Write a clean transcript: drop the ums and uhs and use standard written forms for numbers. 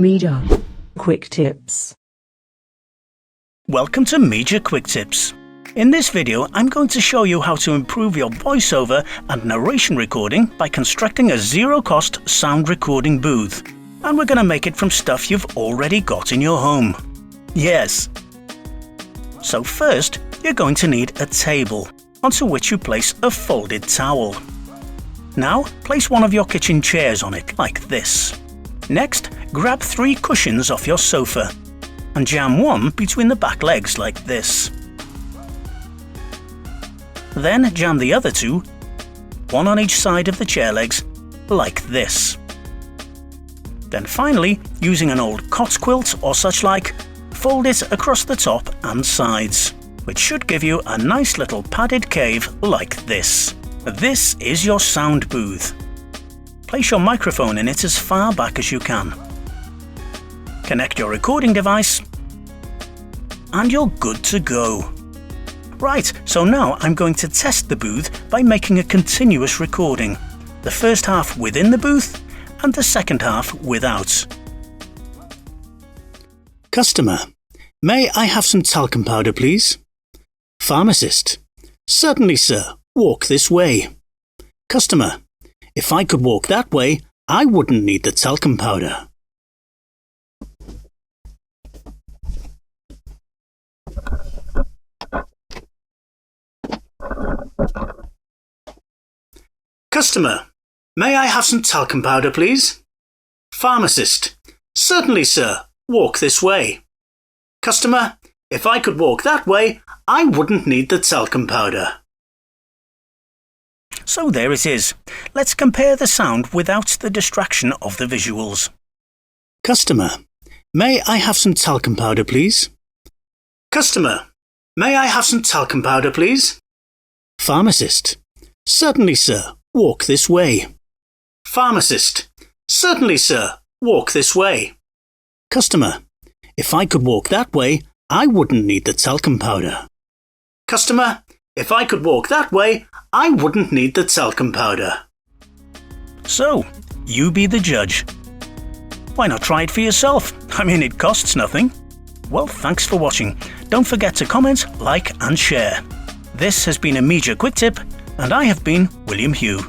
Meejah Quick Tips. Welcome to Meejah Quick Tips. In this video, I'm going to show you how to improve your voiceover and narration recording by constructing a zero-cost sound recording booth. And we're going to make it from stuff you've already got in your home. Yes. So first, you're going to need a table, onto which you place a folded towel. Now, place one of your kitchen chairs on it, like this. Next, grab 3 cushions off your sofa and jam one between the back legs like this. Then jam the other 2, one on each side of the chair legs, like this. Then finally, using an old cot quilt or such like, fold it across the top and sides, which should give you a nice little padded cave like this. This is your sound booth. Place your microphone in it as far back as you can. Connect your recording device, and you're good to go. Right, so now I'm going to test the booth by making a continuous recording. The first half within the booth, and the second half without. Customer: may I have some talcum powder, please? Pharmacist: certainly, sir. Walk this way. Customer: if I could walk that way, I wouldn't need the talcum powder. Customer: may I have some talcum powder, please? Pharmacist: certainly, sir. Walk this way. Customer: if I could walk that way, I wouldn't need the talcum powder. So there it is. Let's compare the sound without the distraction of the visuals. Customer: may I have some talcum powder, please? Customer: may I have some talcum powder, please? Pharmacist: certainly, sir. Walk this way. Pharmacist: certainly, sir. Walk this way. Customer: if I could walk that way, I wouldn't need the talcum powder. Customer: if I could walk that way, I wouldn't need the talcum powder. So, you be the judge. Why not try it for yourself? I mean, it costs nothing. Well, thanks for watching. Don't forget to comment, like and share. This has been a Meejah Quick Tip, and I have been William Hugh.